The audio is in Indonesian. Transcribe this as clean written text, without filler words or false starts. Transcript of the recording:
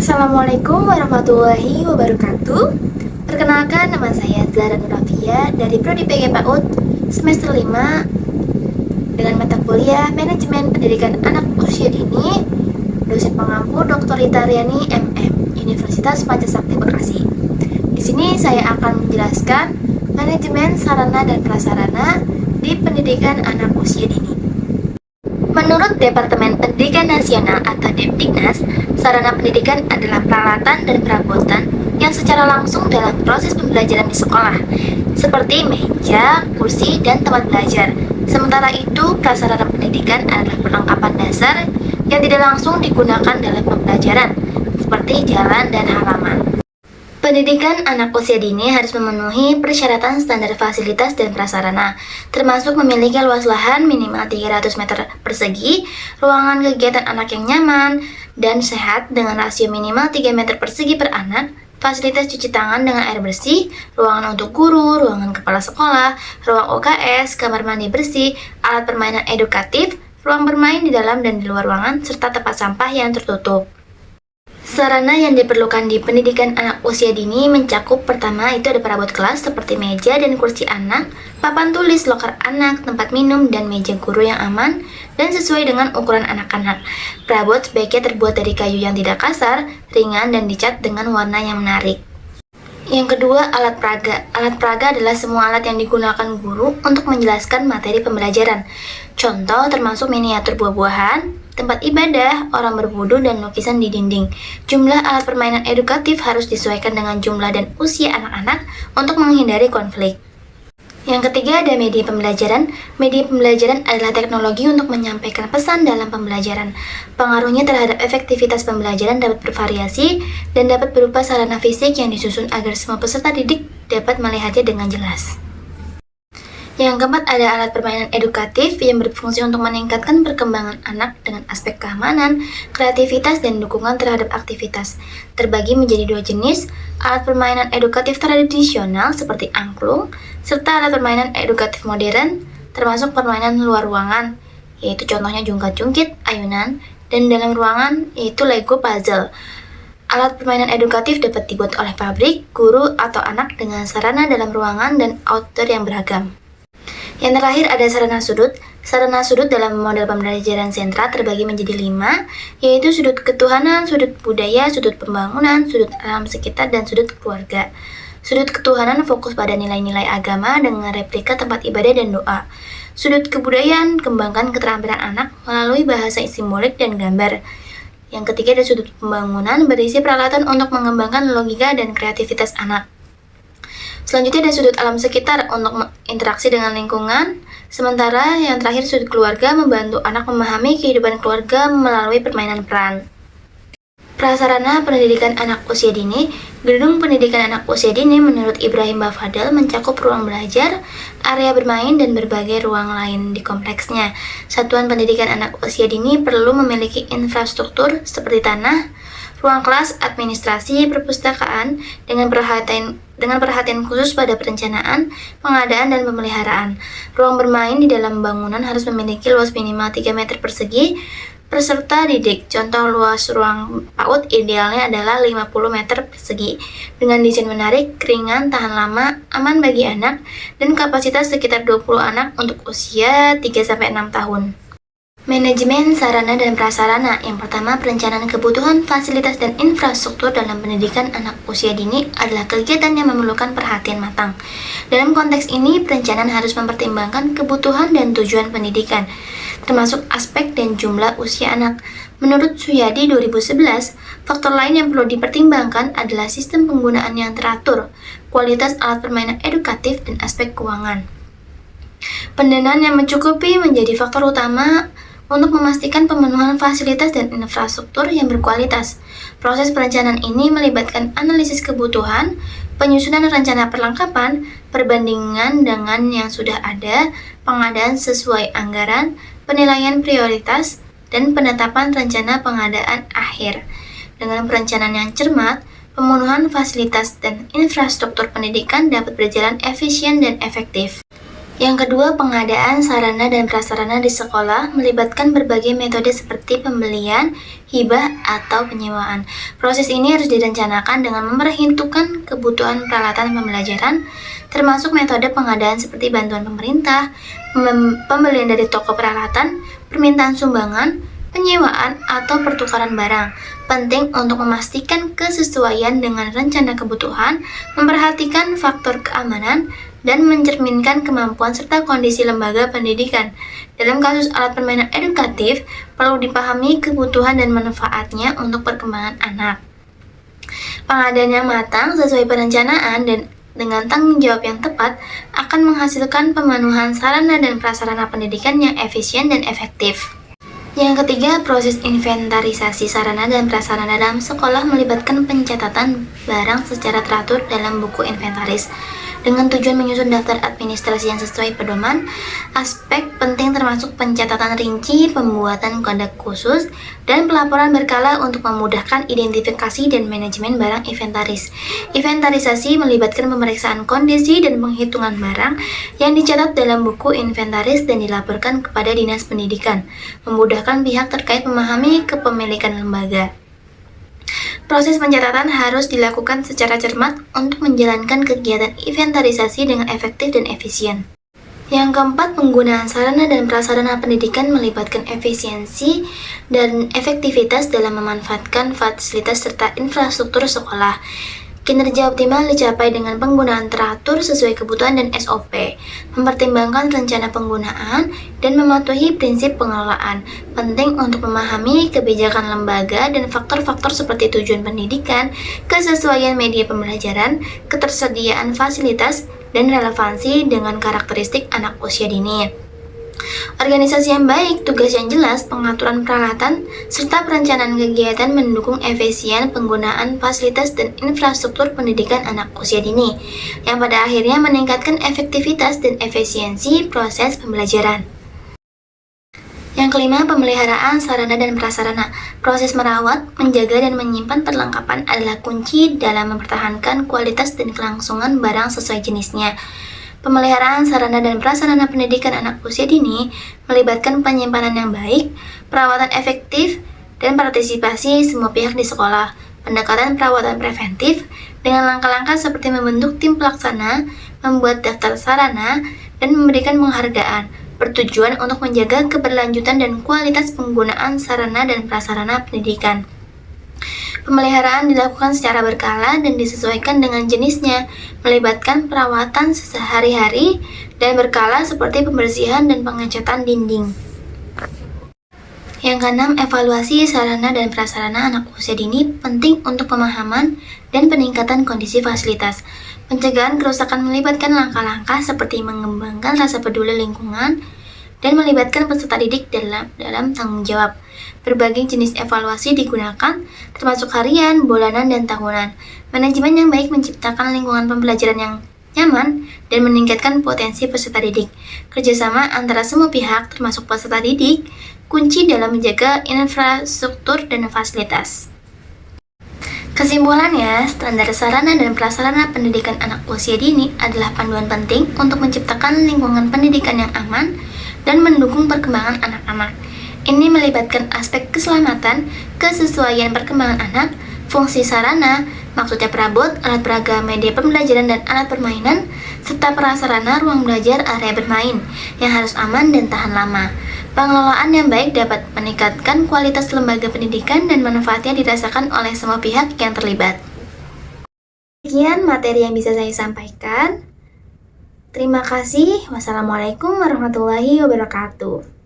Assalamualaikum warahmatullahi wabarakatuh. Perkenalkan, nama saya Zahra Nurafia dari Prodi PG PAUD semester 5 dengan mata kuliah Manajemen Pendidikan Anak Usia Dini, dosen pengampu Dr. Rita Riani MM, Universitas Pancasakti Bekasi. Di sini saya akan menjelaskan manajemen sarana dan prasarana di pendidikan anak usia dini. Menurut Departemen Pendidikan Nasional atau Depdiknas, sarana pendidikan adalah peralatan dan perabotan yang secara langsung dalam proses pembelajaran di sekolah, seperti meja, kursi, dan tempat belajar. Sementara itu, prasarana pendidikan adalah perlengkapan dasar yang tidak langsung digunakan dalam pembelajaran, seperti jalan dan halaman. Pendidikan anak usia dini harus memenuhi persyaratan standar fasilitas dan prasarana, termasuk memiliki luas lahan minimal 300 meter persegi, ruangan kegiatan anak yang nyaman dan sehat dengan rasio minimal 3 meter persegi per anak, fasilitas cuci tangan dengan air bersih, ruangan untuk guru, ruangan kepala sekolah, ruang UKS, kamar mandi bersih, alat permainan edukatif, ruang bermain di dalam dan di luar ruangan, serta tempat sampah yang tertutup. Sarana yang diperlukan di pendidikan anak usia dini mencakup pertama itu ada perabot kelas seperti meja dan kursi anak, papan tulis, loker anak, tempat minum, dan meja guru yang aman dan sesuai dengan ukuran anak-anak. Perabot sebaiknya terbuat dari kayu yang tidak kasar, ringan, dan dicat dengan warna yang menarik. Yang kedua, alat peraga. Alat peraga adalah semua alat yang digunakan guru untuk menjelaskan materi pembelajaran. Contoh termasuk miniatur buah-buahan, tempat ibadah, orang berwudu, dan lukisan di dinding. Jumlah alat permainan edukatif harus disesuaikan dengan jumlah dan usia anak-anak untuk menghindari konflik. Yang ketiga ada media pembelajaran. Media pembelajaran adalah teknologi untuk menyampaikan pesan dalam pembelajaran. Pengaruhnya terhadap efektivitas pembelajaran dapat bervariasi dan dapat berupa sarana fisik yang disusun agar semua peserta didik dapat melihatnya dengan jelas. Yang keempat ada alat permainan edukatif yang berfungsi untuk meningkatkan perkembangan anak dengan aspek keamanan, kreativitas, dan dukungan terhadap aktivitas. Terbagi menjadi dua jenis, alat permainan edukatif tradisional seperti angklung, serta alat permainan edukatif modern, termasuk permainan luar ruangan, yaitu contohnya jungkat-jungkit, ayunan, dan dalam ruangan, yaitu Lego puzzle. Alat permainan edukatif dapat dibuat oleh pabrik, guru, atau anak dengan sarana dalam ruangan dan outdoor yang beragam. Yang terakhir ada sarana sudut. Sarana sudut dalam model pembelajaran sentra terbagi menjadi 5, yaitu sudut ketuhanan, sudut budaya, sudut pembangunan, sudut alam sekitar, dan sudut keluarga. Sudut ketuhanan fokus pada nilai-nilai agama dengan replika tempat ibadah dan doa. Sudut kebudayaan kembangkan keterampilan anak melalui bahasa simbolik dan gambar. Yang ketiga ada sudut pembangunan berisi peralatan untuk mengembangkan logika dan kreativitas anak. Selanjutnya ada sudut alam sekitar untuk interaksi dengan lingkungan. Sementara yang terakhir sudut keluarga membantu anak memahami kehidupan keluarga melalui permainan peran. Prasarana pendidikan anak usia dini. Gedung pendidikan anak usia dini menurut Ibrahim Bafadal mencakup ruang belajar, area bermain, dan berbagai ruang lain di kompleksnya. Satuan pendidikan anak usia dini perlu memiliki infrastruktur seperti tanah, ruang kelas, administrasi, perpustakaan dengan perhatian khusus pada perencanaan, pengadaan, dan pemeliharaan. Ruang bermain di dalam bangunan harus memiliki luas minimal 3 meter persegi peserta didik. Contoh luas ruang PAUD idealnya adalah 50 meter persegi dengan desain menarik, ringan, tahan lama, aman bagi anak, dan kapasitas sekitar 20 anak untuk usia 3-6 tahun. Manajemen sarana dan prasarana. Yang pertama, perencanaan kebutuhan, fasilitas, dan infrastruktur dalam pendidikan anak usia dini adalah kegiatan yang memerlukan perhatian matang. Dalam konteks ini, perencanaan harus mempertimbangkan kebutuhan dan tujuan pendidikan, termasuk aspek dan jumlah usia anak. Menurut Suyadi 2011, faktor lain yang perlu dipertimbangkan adalah sistem penggunaan yang teratur, kualitas alat permainan edukatif, dan aspek keuangan. Pendanaan yang mencukupi menjadi faktor utama untuk memastikan pemenuhan fasilitas dan infrastruktur yang berkualitas. Proses perencanaan ini melibatkan analisis kebutuhan, penyusunan rencana perlengkapan, perbandingan dengan yang sudah ada, pengadaan sesuai anggaran, penilaian prioritas, dan penetapan rencana pengadaan akhir. Dengan perencanaan yang cermat, pemenuhan fasilitas dan infrastruktur pendidikan dapat berjalan efisien dan efektif. Yang kedua, pengadaan sarana dan prasarana di sekolah melibatkan berbagai metode seperti pembelian, hibah, atau penyewaan. Proses ini harus direncanakan dengan memperhitungkan kebutuhan peralatan pembelajaran, termasuk metode pengadaan seperti bantuan pemerintah, pembelian dari toko peralatan, permintaan sumbangan, penyewaan, atau pertukaran barang. Penting untuk memastikan kesesuaian dengan rencana kebutuhan, memperhatikan faktor keamanan, dan mencerminkan kemampuan serta kondisi lembaga pendidikan. Dalam kasus alat permainan edukatif, perlu dipahami kebutuhan dan manfaatnya untuk perkembangan anak. Pengadaan yang matang sesuai perencanaan dan dengan tanggung jawab yang tepat akan menghasilkan pemenuhan sarana dan prasarana pendidikan yang efisien dan efektif. Yang ketiga, proses inventarisasi sarana dan prasarana dalam sekolah melibatkan pencatatan barang secara teratur dalam buku inventaris. Dengan tujuan menyusun daftar administrasi yang sesuai pedoman, aspek penting termasuk pencatatan rinci, pembuatan kode khusus, dan pelaporan berkala untuk memudahkan identifikasi dan manajemen barang inventaris. Inventarisasi melibatkan pemeriksaan kondisi dan penghitungan barang yang dicatat dalam buku inventaris dan dilaporkan kepada Dinas Pendidikan, memudahkan pihak terkait memahami kepemilikan lembaga. Proses pencatatan harus dilakukan secara cermat untuk menjalankan kegiatan inventarisasi dengan efektif dan efisien. Yang keempat, penggunaan sarana dan prasarana pendidikan melibatkan efisiensi dan efektivitas dalam memanfaatkan fasilitas serta infrastruktur sekolah. Kinerja optimal dicapai dengan penggunaan teratur sesuai kebutuhan dan SOP, mempertimbangkan rencana penggunaan, dan mematuhi prinsip pengelolaan. Penting untuk memahami kebijakan lembaga dan faktor-faktor seperti tujuan pendidikan, kesesuaian media pembelajaran, ketersediaan fasilitas, dan relevansi dengan karakteristik anak usia dini. Organisasi yang baik, tugas yang jelas, pengaturan peralatan, serta perencanaan kegiatan mendukung efisien penggunaan fasilitas dan infrastruktur pendidikan anak usia dini, yang pada akhirnya meningkatkan efektivitas dan efisiensi proses pembelajaran. Yang kelima, pemeliharaan sarana dan prasarana. Proses merawat, menjaga, dan menyimpan perlengkapan adalah kunci dalam mempertahankan kualitas dan kelangsungan barang sesuai jenisnya. Pemeliharaan sarana dan prasarana pendidikan anak usia dini melibatkan penyimpanan yang baik, perawatan efektif, dan partisipasi semua pihak di sekolah. Pendekatan perawatan preventif dengan langkah-langkah seperti membentuk tim pelaksana, membuat daftar sarana, dan memberikan penghargaan, bertujuan untuk menjaga keberlanjutan dan kualitas penggunaan sarana dan prasarana pendidikan. Pemeliharaan dilakukan secara berkala dan disesuaikan dengan jenisnya, melibatkan perawatan sehari-hari dan berkala seperti pembersihan dan pengecatan dinding. Yang keenam, evaluasi sarana dan prasarana anak usia dini penting untuk pemahaman dan peningkatan kondisi fasilitas. Pencegahan kerusakan melibatkan langkah-langkah seperti mengembangkan rasa peduli lingkungan dan melibatkan peserta didik dalam tanggung jawab. Berbagai jenis evaluasi digunakan, termasuk harian, bulanan, dan tahunan. Manajemen yang baik menciptakan lingkungan pembelajaran yang nyaman dan meningkatkan potensi peserta didik. Kerjasama antara semua pihak, termasuk peserta didik, kunci dalam menjaga infrastruktur dan fasilitas. Kesimpulannya, standar sarana dan prasarana pendidikan anak usia dini adalah panduan penting untuk menciptakan lingkungan pendidikan yang aman dan mendukung perkembangan anak-anak. Ini melibatkan aspek keselamatan, kesesuaian perkembangan anak, fungsi sarana, maksudnya perabot, alat peraga, media pembelajaran dan alat permainan, serta prasarana ruang belajar area bermain yang harus aman dan tahan lama. Pengelolaan yang baik dapat meningkatkan kualitas lembaga pendidikan dan manfaatnya dirasakan oleh semua pihak yang terlibat. Sekian materi yang bisa saya sampaikan. Terima kasih. Wassalamualaikum warahmatullahi wabarakatuh.